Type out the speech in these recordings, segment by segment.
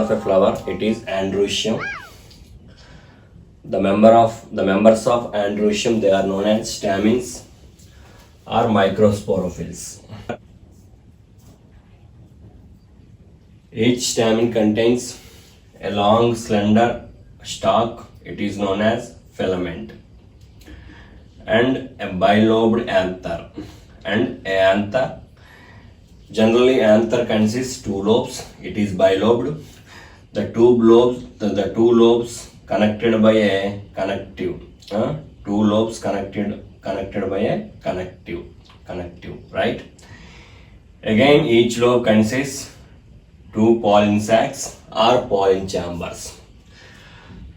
of a flower, it is androecium. The members of androecium, they are known as stamens or microsporophylls. Each stamen contains a long slender stalk, it is known as filament, and a bilobed anther. And a anther, generally anther consists two lobes, it is bilobed. The two lobes connected by a connective. Two lobes connected by a connective, right? Again, each lobe consists two pollen sacs or pollen chambers.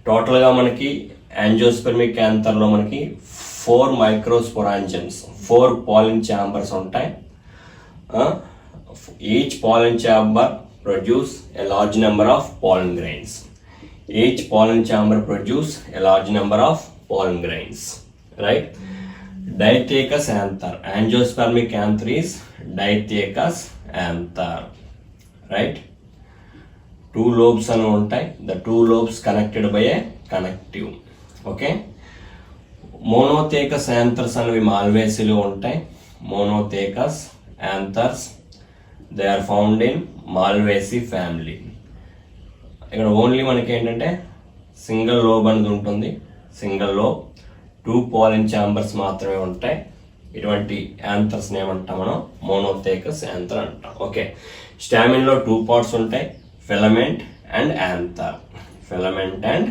Total గా మనకి యాంజియోస్పెర్మిక్ anther లో మనకి 4 మైక్రోస్పోరాంజియమ్స్, 4 pollen chambers ఉంటాయి. Each pollen chamber produce a large number of pollen grains. Each pollen chamber produce a large number of pollen grains, right? Dithecous anther. Angiospermic anther is dithecous anther, right? Two lobes అని ఉంటాయి. The two lobes connected by a connective. Okay? Monothecous anthers అనేవి మాల్వేసిలో ఉంటాయి. Monothecous anthers, they are found in Malvaceae family. ఇక్కడ only మనకి ఏంటంటే single lobe అనేది ఉంటుంది. Single lobe, 2 pollen chambers మాత్రమే ఉంటాయి. ఇటువంటి యాంథర్స్ ఏమంటాం మనం? మోనోథేకస్ యాంథర్ అంటాం. ఓకే, స్టామిన్ లో 2 parts ఉంటాయి, filament and anther. Filament and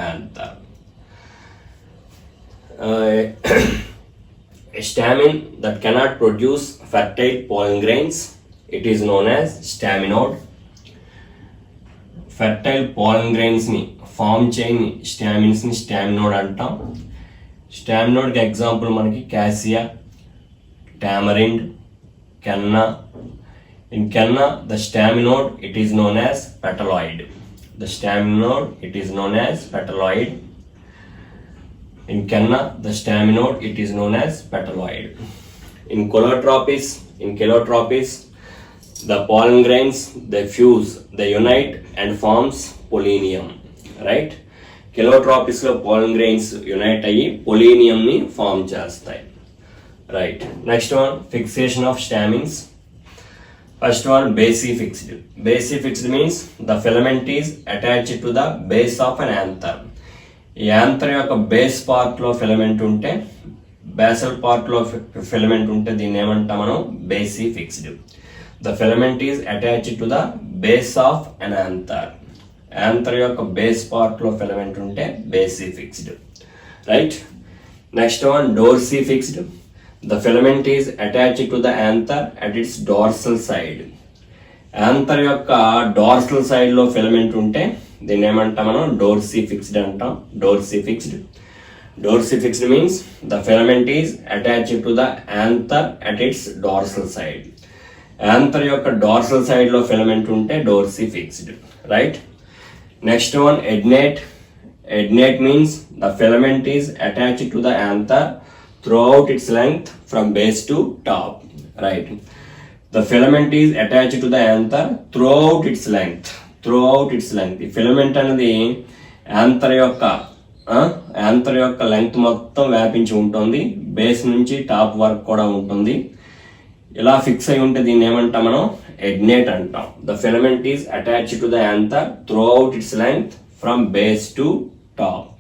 anther. A stamen that cannot produce fertile pollen grains, it is known as staminode. Fertile pollen grains ni form చేయని stamens ni staminode అంటాం. Staminode కి example మనకి cassia, tamarind, kenna. In kenna, the staminode, it is known as petaloid. The staminode, it is known as petaloid. In kenna, the staminode, it is known as petaloid. In calotropis, the pollen grains, they fuse, they unite and forms polinium, right? Calotropis lo pollen grains unite అయ్యి polinium ని form చేస్తాయి, right? Next one, fixation of stamens. First one, basifixed. Basifixed means the filament is attached to the base of an anther. ఈ anther యొక్క base part లో filament ఉంటే, basal part లో filament ఉంటే దీన్ని ఏమంటాం మనం? Basifixed. The filament is attached to the base of an anther. Anther యొక్క బేస్ పార్ట్ లో ఫిలమెంట్ ఉంటే basifixed, right? Next one, dorsifixed. The filament is attached to the anther at its dorsal side. Anther యొక్క dorsal side లో filament ఉంటే దీన్ని ఏమంటాం మనం? Dorsifixed అంటాం. Dorsifixed. Dorsifixed means the filament is attached to the anther at its dorsal side. Anther యొక్క dorsal side లో filament ఉంటే dorsifixed, right? Next one, adnate. Adnate means the filament is attached to the anther throughout its length from base to top, right? The filament is attached to the anther throughout its length. ఈ filament అనేది anther యొక్క length మొత్తం వ్యాపించి ఉంటుంది, base నుంచి top వరకు కూడా ఉంటుంది. ఇలా ఫిక్స్ అయి ఉంటే దీన్ని ఏమంటాం మనం? ఎడ్నేట్ అంటాం. The filament is attached to the anther throughout its length from base to top.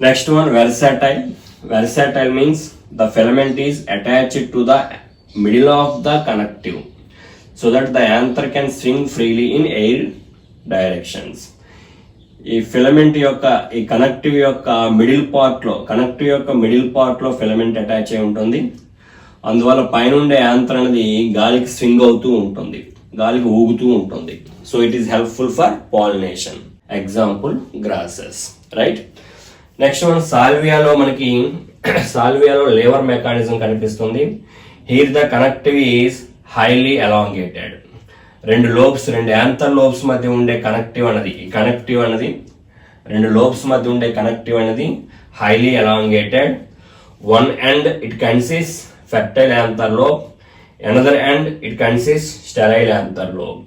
Next one, versatile. Versatile means the filament is attached to the middle of the connective so that the anther can swing freely in air directions. ఈ filament యొక్క ఈ connective యొక్క middle part లో filament attach అయి ఉంటుంది. అందువల్ల పైనుండే anther అనేది గాలికి స్వింగ్ అవుతూ ఉంటుంది, గాలికి ఊగుతూ ఉంటుంది. So it is helpful for pollination. Example, grasses, right? Next one, సాల్వియాలో మనకి లేవర్ మెకానిజం కనిపిస్తుంది. Here the connective is highly elongated. రెండు యాంథర్ లోబ్స్ మధ్య ఉండే కనెక్టివ్ అనేది రెండు లోబ్స్ మధ్య ఉండే కనెక్టివ్ అనేది highly elongated. One end it consists fertile anther lobe, another end it consists sterile anther lobe.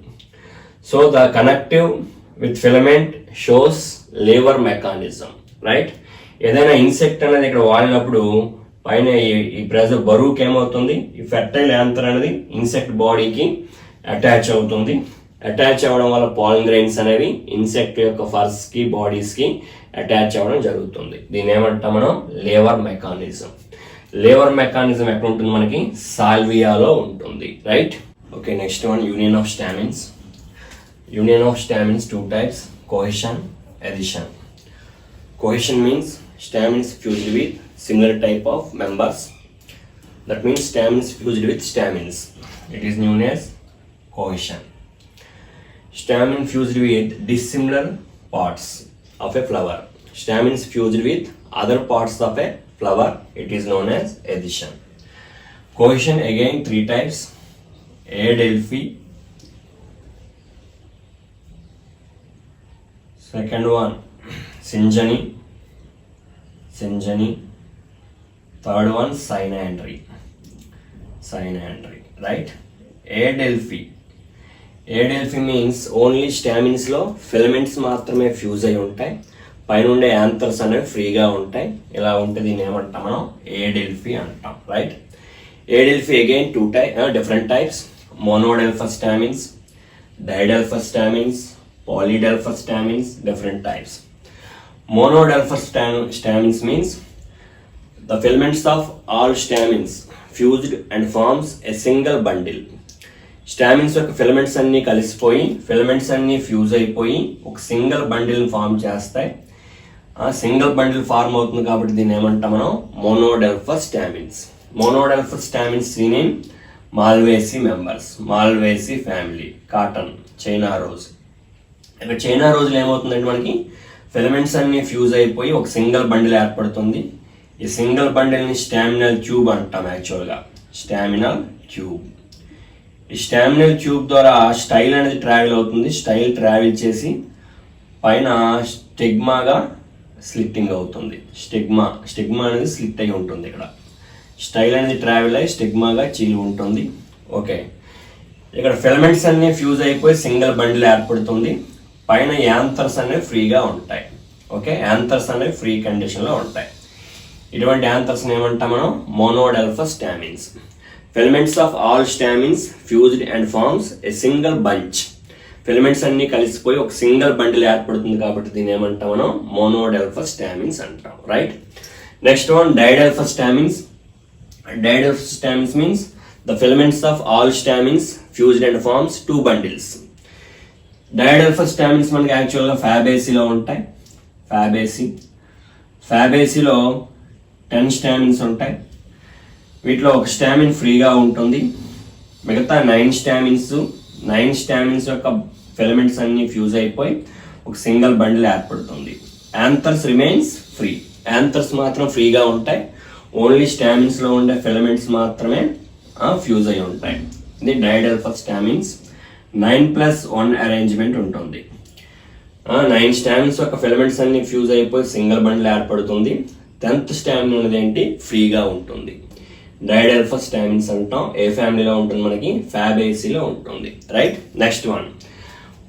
So the connective with filament shows lever mechanism, right. ఏదైనా insect అనేది ఇక్కడ వాడినప్పుడు పైన ఈ ప్రెజర్ బరువుకి ఏమవుతుంది, ఈ ఫెర్టైల్ యాంథర్ అనేది ఇన్సెక్ట్ బాడీకి అటాచ్ అవుతుంది. అటాచ్ అవ్వడం వల్ల పాలన్ గ్రెయిన్స్ అనేవి ఇన్సెక్ట్ యొక్క ఫర్స్ కి బాడీస్ కి అటాచ్ అవ్వడం జరుగుతుంది. దీని ఏమంటాం మనం, లేవర్ మెకానిజం. లేవర్ మెకానిజం ఎక్కడ ఉంటుంది మనకి, సాల్వియాలో ఉంటుంది, right. Okay, next one union of stamens. Union of stamens two types, cohesion, addition. Cohesion means stamens fused with similar type of members. That means stamens fused with stamens. It is known as cohesion. Stamen fused with dissimilar parts of a flower. Stamens fused with other parts of a flower. It is known as addition. Cohesion again three types. Adelphi. Second one, syngeny. Third one, synandry, right. Adelphi means only stamens లో filaments మాత్రమే fuse అయి ఉంటాయి, పైన ఉండే anthers అనేవి ఫ్రీగా ఉంటాయి. ఇలా ఉంటే దీన్ని ఏమంటాం మనం, ఏడెల్ఫీ అంటాం, right. Adelphy again two different types, monadelphous stamens, diadelphous stamens, polyadelphous stamens, different types. Monodelphous stamens means the filaments of all stamens fused and forms a single bundle. స్టామిన్స్ యొక్క ఫిలమెంట్స్ అన్ని కలిసిపోయి, ఫిలమెంట్స్ అన్ని fuse అయిపోయి ఒక single bundle form చేస్తాయి. ఆ single bundle form అవుతుంది కాబట్టి దీన్ని ఏమంటాం మనం, మోనోడెల్ఫస్ స్టామిన్స్. మోనోడెల్ఫస్ స్టామిన్స్ నేమ్ మాల్వేసి మెంబర్స్, మాల్వేసి ఫ్యామిలీ, కాటన్, చైనా రోజ్. ఇక్కడ చైనా రోజులు ఏమవుతుందంటే మనకి ఫిలమెంట్స్ అన్ని ఫ్యూజ్ అయిపోయి ఒక సింగిల్ బండిల్ ఏర్పడుతుంది. ఈ సింగిల్ బండిల్ని స్టామినల్ ట్యూబ్ అంటాం. యాక్చువల్గా స్టామినల్ ట్యూబ్. ఈ స్టామినల్ ట్యూబ్ ద్వారా స్టైల్ అనేది ట్రావెల్ అవుతుంది. స్టైల్ ట్రావెల్ చేసి పైన స్టిగ్మాగా స్లిట్టింగ్ అవుతుంది. స్టిగ్మా అనేది స్లిట్ అయి ఉంటుంది. ఇక్కడ స్టైల్ అనేది ట్రావెల్ అయ్యి స్టిగ్మాగా చీలి ఉంటుంది. ఓకే, ఇక్కడ ఫిలమెంట్స్ అన్ని ఫ్యూజ్ అయిపోయి సింగిల్ బండిల్ ఏర్పడుతుంది. పైన యాంథర్స్ అనేవి ఫ్రీగా ఉంటాయి. ఓకే, యాంథర్స్ అనేవి ఫ్రీ కండిషన్లో ఉంటాయి. ఇటువంటి యాంథర్స్ ఏమంటాం మనం, monadelphous stamens. Filaments of all stamens fused and forms a single bunch. Filaments అన్ని కలిసిపోయి ఒక సింగిల్ బండిల్ ఏర్పడుతుంది కాబట్టి దీన్ని ఏమంటాం మనం, మోనోడెల్ఫస్ స్టామిన్స్ అంటాం, right. Next one, diadelphous stamens. Didelphous stamens means the filaments of all stamens fused and forms two bundles. Didelphous stamens మనకి యాక్చువల్గా ఫ్యాబేసీలో ఉంటాయి. ఫ్యాబేసీలో 10 స్టామిన్స్ ఉంటాయి. వీటిలో ఒక స్టామిన్ ఫ్రీగా ఉంటుంది. మిగతా 9 స్టామిన్స్ యొక్క ఫిలమెంట్స్ అన్ని ఫ్యూజ్ అయిపోయి ఒక సింగిల్ బండిల్ ఏర్పడుతుంది. Anthers remains free. యాంథర్స్ మాత్రం ఫ్రీగా ఉంటాయి. ఓన్లీ స్టామిన్స్ లో ఉండే ఫిలమెంట్స్ మాత్రమే ఫ్యూజ్ అయి ఉంటాయి. ఇది డైడెల్ఫస్ స్టామిన్స్. 9+1 అరేంజ్మెంట్ ఉంటుంది. 9 స్టామిన్స్ యొక్క ఫిలమెంట్స్ అన్ని ఫ్యూజ్ అయిపోయి సింగిల్ బండిల్ ఏర్పడుతుంది. 10th స్టామిన్ అనేది ఏంటి, ఫ్రీగా ఉంటుంది. డైడెల్ఫస్ స్టామిన్స్ అంటాం. ఏ ఫ్యామిలీలో ఉంటుంది మనకి, ఫ్యాబేసీలో ఉంటుంది, right. Next one,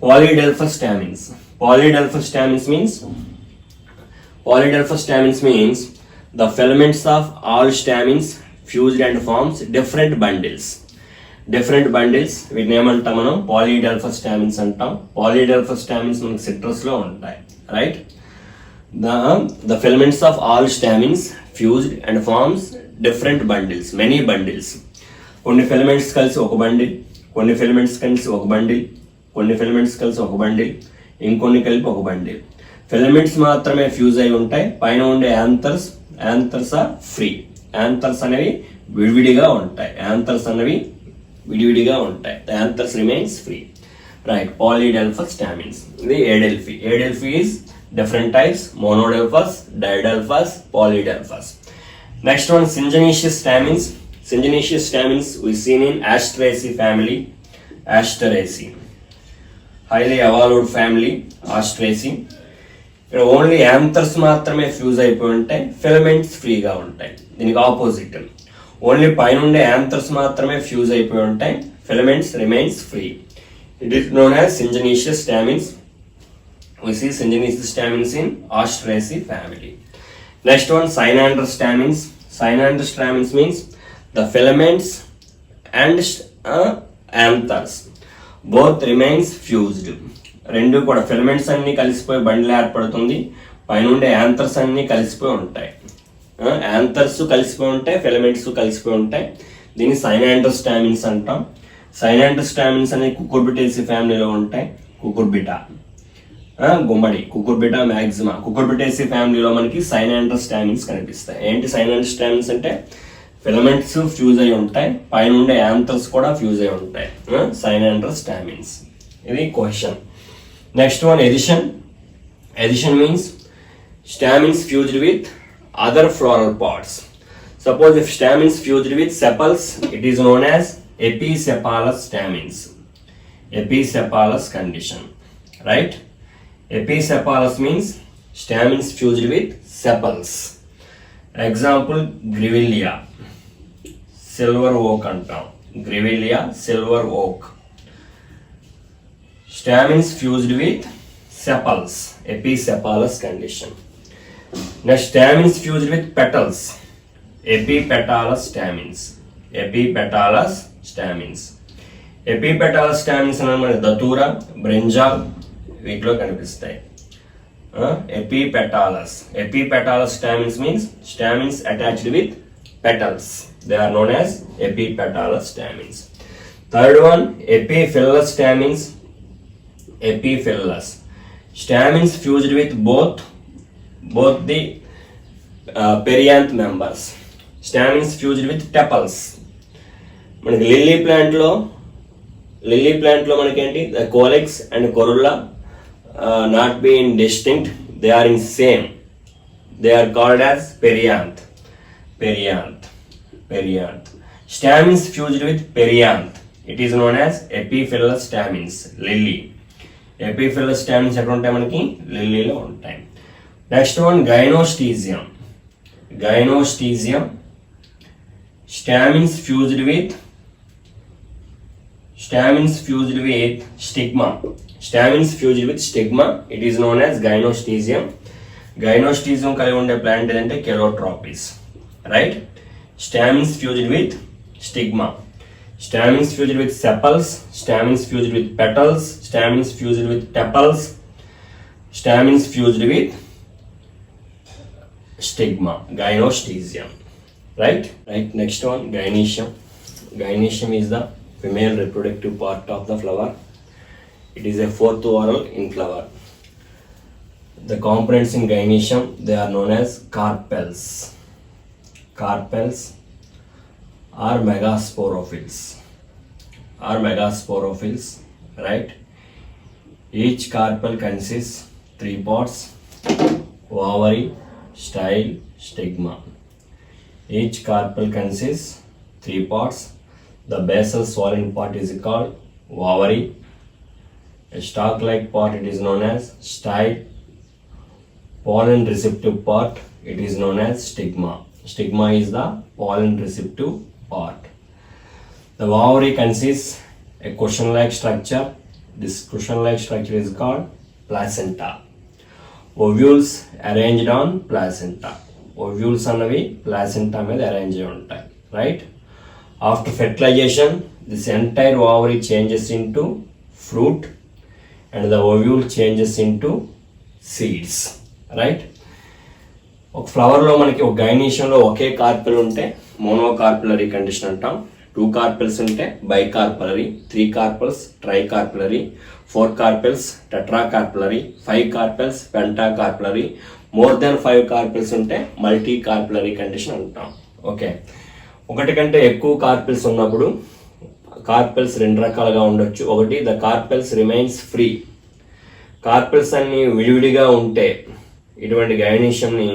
polyadelphous stamens. Polydelphous stamens means the filaments of all stamens fused and forms different bundles. వీటిని ఏమంటాం మనం, పాలీడెల్ఫస్ స్టామిన్స్ అంటాం. పాలీడెల్ఫస్ స్టామిన్స్ మనకి సిట్రస్ లో ఉంటాయి, right. The filaments of all stamens fused and forms different bundles, many bundles. కొన్ని filaments కలిసి ఒక బండిల్, కొన్ని ఫిలమెంట్స్ కలిసి ఒక బండిల్, కొన్ని ఫిలమెంట్స్ కలిసి ఒక బండిల్, ఇంకొన్ని కలిపి ఒక బండిల్. ఫిలమెంట్స్ మాత్రమే ఫ్యూజ్ అయి ఉంటాయి. పైన ఉండే యాంథర్స్ ఆర్ ఫ్రీ. యాంథర్స్ అనేవి విడివిడిగా ఉంటాయి. The anthers remains free, right. Polydelphous stamens. ఇది Adelphi. Adelphi is different types, monodelphous, didelphous, polydelphous. Next one, syngenesious stamens. Syngenesious stamens we seen in Asteraceae family. Asteraceae, highly evolved family, Asteraceae. ఇక్కడ only anthers మాత్రమే fuse అయిపోయి ఉంటాయి, filaments ఫ్రీగా ఉంటాయి. దీనికి opposite, only పైన ఉండే యాంథర్స్ మాత్రమే ఫ్యూజ్ అయిపోయి ఉంటాయి, filaments remains free. It is known as syngenesious stamens. We see Syngenesian stamens in Ostraceae family. Next one, Cynander stamens. Cynander stamens means the filaments and anthers both remains fused. రెండు కూడా filaments అన్ని కలిసిపోయి bundle ఏర్పడుతుంది, పైనుండే anthers అన్ని కలిసిపోయి ఉంటాయి. Anthers కలిసిపోయి ఉంటాయి, ఫిలమెంట్స్ కలిసిపోయి ఉంటాయి. దీన్ని సైనాండర్ స్టామిన్స్ అంటాం. సైనాండర్ స్టామిన్స్ అనేవి కుకుర్బిటేసి ఫ్యామిలీలో ఉంటాయి. కుకుర్బిటా, గుమ్మడి, కుకుర్బిటా మ్యాక్సిమా, కుకుర్బిటేసి ఫ్యామిలీలో మనకి సైనాండర్ స్టామిన్స్ కనిపిస్తాయి. ఏంటి సైనాండర్ స్టామిన్స్ అంటే ఫిలమెంట్స్ ఫ్యూజ్ అయి ఉంటాయి, పైన ఉండే యాంథర్స్ కూడా ఫ్యూజ్ అయి ఉంటాయి. సైనాండర్ స్టామిన్స్, ఇది question. Next one, addition. Addition means stamens fused with other floral parts. Suppose if stamens fused with sepals, it is known as episepalous stamens. Episepalous condition, right? Episepalous means stamens fused with sepals. Example, Grevillea, silver oak antam. Grevillea, silver oak. Stamens fused with sepals, episepalous condition. Next, stamens fused with petals, epipetalous stamens. Epipetalous stamens. Epipetalous stamens అన్నమాట దతూర, brinjal వీటిలో కనిపిస్తాయి. Epipetalous. Epipetalous stamens means stamens attached with petals. They are known as epipetalous stamens. Third one, epiphyllous stamens. Epiphyllous. Stamens fused with both the perianth members. Stamens fused with tepals. మనకి lily ప్లాంట్లో మనకి ఏంటి, the calyx and corolla not being distinct, they are in same. They are called as perianth. Stamens fused with perianth, it is known as epiphyllous stamens. Lily epiphyllous stamens ఎక్కడ ఉంటాయి, మనకి లిల్లీలో ఉంటాయి. Next one, gynostegium. Stamens fused with stigma. Stamens fused with stigma, it is known as gynostegium. Gynostegium కలిగి ఉండే plant ఏదంటే calotropis, right? Stamens fused with stigma. Stamens fused with sepals, stamens fused with petals, stamens fused with tepals, stamens fused with stigma, gynostesium, right? Next one, gynoecium. Gynoecium is the female reproductive part of the flower. It is a fourth whorl in flower. The components in gynoecium, they are known as carpels. Are megasporophylls, right? Each carpel consists 3 parts: ovary, style, stigma. Each carpel consists 3 parts. The basal swollen part is called ovary. A stalk-like part, it is known as style. Pollen receptive part, it is known as stigma. Stigma is the pollen receptive part. The ovary consists a cushion-like structure. This cushion-like structure is called placenta. Ovules arranged on placenta. Ovules అన్నవి placenta మీద arrange అయి ఉంటాయి, right? After fertilization, this entire ovary changes into fruit and the ovule changes into seeds, right? ఒక ఫ్లవర్లో మనకి ఒక గైనీషియంలో ఒకే carpel ఉంటే మోనోకార్పులరీ condition అంటాం. 2 carpels ఉంటే bicarpellary, 3 carpels tricarpellary, 4 carpels tetracarpellary, 5 carpels pentacarpellary, more then 5 carpels ఉంటే మల్టీ కార్పులరీ కండిషన్ అంటాం. Okay, ఒకటి కంటే ఎక్కువ కార్పెల్స్ ఉన్నప్పుడు కార్పెల్స్ 2 రకాలుగా ఉండొచ్చు. ఒకటి, the carpels remains free. Carpels అన్ని విడివిడిగా ఉంటే ఇటువంటి గైనీషియంని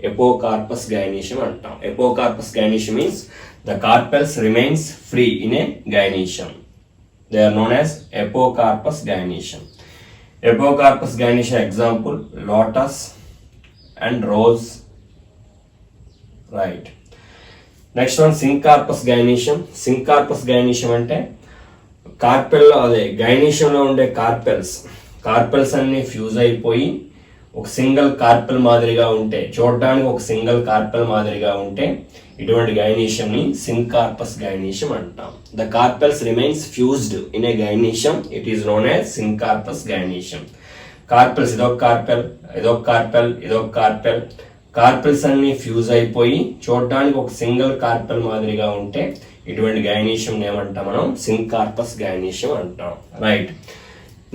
ఎపోకార్పస్ గైనీషియం అంటాం. Apocarpous gynoecium means the carpels remains free in a gynoecium. They are known as epocarpus gynoecium. Epocarpus gynoecium example, lotus and rose, right? Next one, syncarpus gynoecium. Syncarpus gynoecium అంటే కార్పెల్లో అదే గైనీషియంలో ఉండే carpels అన్ని fuse అయిపోయి ఒక single carpel మాదిరిగా ఉంటే, చూడడానికి ఒక సింగిల్ కార్పెల్ మాదిరిగా ఉంటే ఇటువంటి గైనీషియం ని సింకార్పస్ గైనీషియం అంటాం. The carpels remains fused in a gynoecium, it is known as syncarpous gynoecium. Carpels ఇదొక కార్పెల్, ఇదొక కార్పెల్, ఇదొక కార్పెల్, కార్పెల్స్ అన్ని ఫ్యూజ్ అయిపోయి చూడడానికి ఒక సింగిల్ కార్పెల్ మాదిరిగా ఉంటే ఇటువంటి గైనీషియం ఏమంటాం మనం? సింకార్పస్ గైనీషియం అంటాం. రైట్.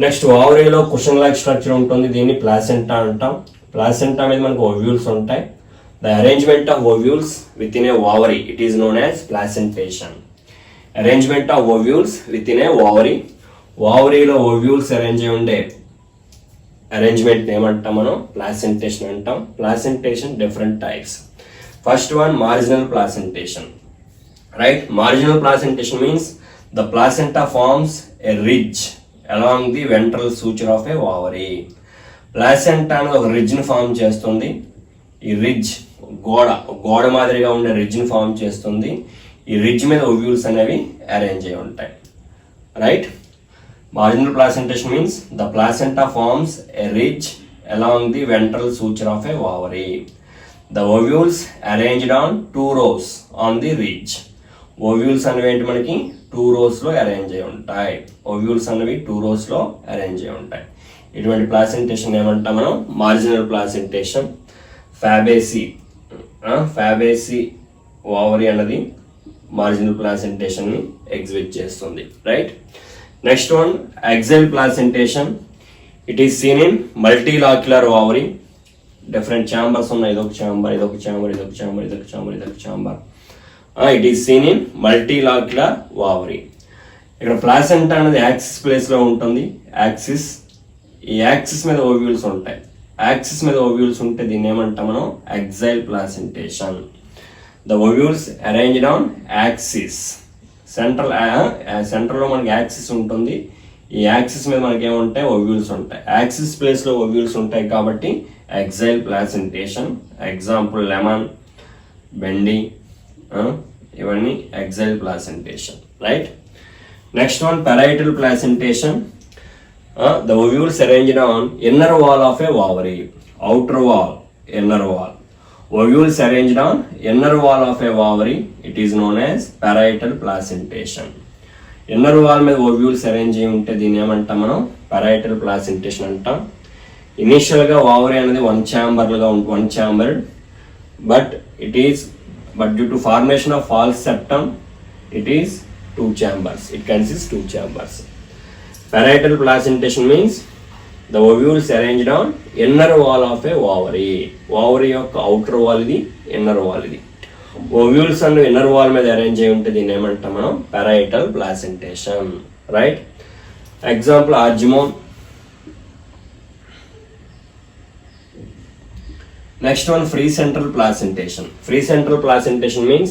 నెక్స్ట్ ఓవరీలో కుషన్ లైక్ స్ట్రక్చర్ ఉంటుంది, దీన్ని ప్లాసెంటా అంటాం. ప్లాసెంటా మీద మనకు ఓవ్యూల్స్ ఉంటాయి. The arrangement of ovules within a ovary, it is known as placentation. Arrangement of ovules within a ovary, ఓవరీలో ఓవ్యూల్స్ అరేంజ్ అయి ఉండే అరేంజ్మెంట్ ఏమంటాం మనం? ప్లాసెంటేషన్ అంటాం. Placentation different types. First one marginal placentation. Right. Marginal placentation means the placenta forms a ridge along the ventral suture of a ovary. Placenta అనేది ఒక ridge ని form చేస్తుంది. ఈ రిడ్జ్ గోడ మాదిరిగా ఉండే రిడ్జ్ ని ఫార్మ్ చేస్తుంది. ఈ రిడ్జ్ మీద ఓవ్యూల్స్ అనేవి అరేంజ్ అయి ఉంటాయి. Right. Marginal placentation means the placenta forms a ridge along the ventral suture of a ovary. The ovules arranged on 2 rows on the ridge. Ovules అనేవి ఏంటి మనకి 2 rows లో అరేంజ్ అయి ఉంటాయి. ఓవ్యూల్స్ అనేవి 2 rows లో అరేంజ్ అయి ఉంటాయి. ఇటువంటి ప్లాసెంటేషన్ ఏమంటాం మనం? Marginal placentation. ఫ్యాబేసి ఓవరీ అన్నది మార్జినల్ ప్లాసెంటేషన్ ని ఎగ్జిబిట్ చేస్తుంది. Right. Next one axial placentation. It is seen in multilocular ovary. Different chambers ఉన్నాయి. ఇదొక ఛాంబర్, ఇదొక ఛాంబర్, ఇదొక ఛాంబర్, ఇదొక ఛాంబర్, ఇదొక chamber. It is seen in multilocular ovary. ఇక్కడ ప్లాసెంటా అనేది యాక్సిస్ ప్లేస్ లో ఉంటుంది. యాక్సిస్, ఈ యాక్సిస్ మీద ఓవ్యూల్స్ ఉంటాయి. యాక్సిస్ మీద ఓవ్యూల్స్ ఉంటే దీన్ని ఏమంటాం మనం? యాక్సైల్ placentation. The ovules arranged on axis. Central లో మనకి యాక్సిస్ ఉంటుంది. ఈ యాక్సిస్ మీద మనకి ఏముంటాయి? ఓవ్యూల్స్ ఉంటాయి. యాక్సిస్ ప్లేస్ లో ఓవ్యూల్స్ ఉంటాయి కాబట్టి యాక్సైల్ ప్లాసెంటేషన్. ఎగ్జాంపుల్ లెమన్, బెండి, ఇవన్నీ యాక్సైల్ placentation. Right. Next one parietal placentation. The ovules arranged on inner wall of a ovary. Outer wall, inner wall. Ovules arranged on inner wall of a ovary. It is known as parietal placentation. Inner wall మీద ovules arrange అయి ఉంటే దీన్ని ఏమంటాం మనం? parietal placentation అంటాం. Initial గా ovary అనేది one chambered, but due to formation of false septum, it is 2 chambers. It consists 2 chambers. Parietal placentation means the ovules arranged on inner wall of a ovary. Ovary యొక్క outer wall ఇది, inner wall ఇది. Ovules and inner wall మీద arrange అయి ఉంటే దీన్ని ఏమంటాం మనం? parietal placentation. Right. Example argemone. Next one, free central placentation. Free central placentation means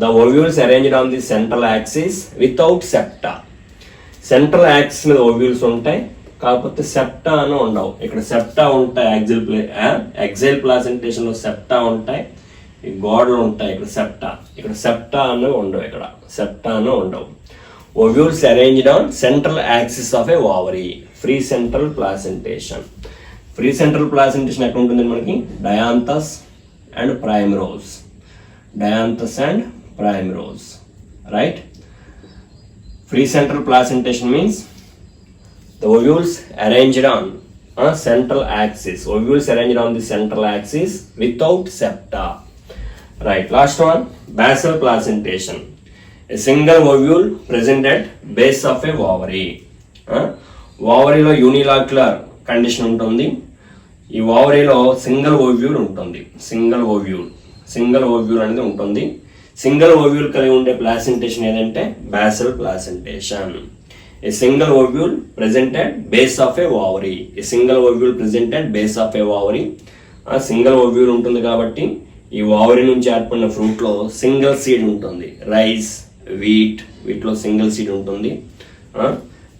the ovules arranged on the central axis without septa. Central axis మీద ovules ఉంటాయి, కాకపోతే septa అని ఉండవు. ఇక్కడ సెప్టా ఉంటాయి. యాక్సియల్ ప్లాసెంటేషన్ లో సెప్టా ఉంటాయి, ఈ గోడలు ఉంటాయి. ఇక్కడ సెప్టా అని ఉండవు. ఇక్కడ సెప్టా అని ఉండవు. ovules arranged on central axis of a ovary. Free central placentation. Free central placentation ఎక్కడ ఉంటుంది మనకి? Dianthus and primrose. Right. Free central placentation means the ovules arranged on central axis. Ovules arranged on the central axis without septa. Right. Last one, basal placentation. A single ovule present at base of a ovary. Ovary లో యూనిలాక్యులర్ condition ఉంటుంది. ఈ ఓవరీలో single ovule ఉంటుంది. Single ovule అనేది ఉంటుంది. Single ovule కలిగి ఉండే placentation ఏదంటే basal placentation. A single ovule present at base of a ovary. A single ovule present at base of a ovary. ఆ సింగిల్ ఓవ్యూల్ ఉంటుంది కాబట్టి ఈ ఓవరీ నుంచి ఏర్పడిన ఫ్రూట్ లో సింగిల్ సీడ్ ఉంటుంది. రైస్, వీట్, వీటిలో సింగిల్ సీడ్ ఉంటుంది.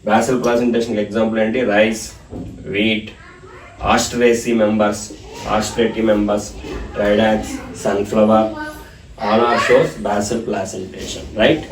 basal placentation ఎగ్జాంపుల్ ఏంటి? Rice, wheat, Asteraceae members, tridax, sunflower, all are shows basal placentation. Right.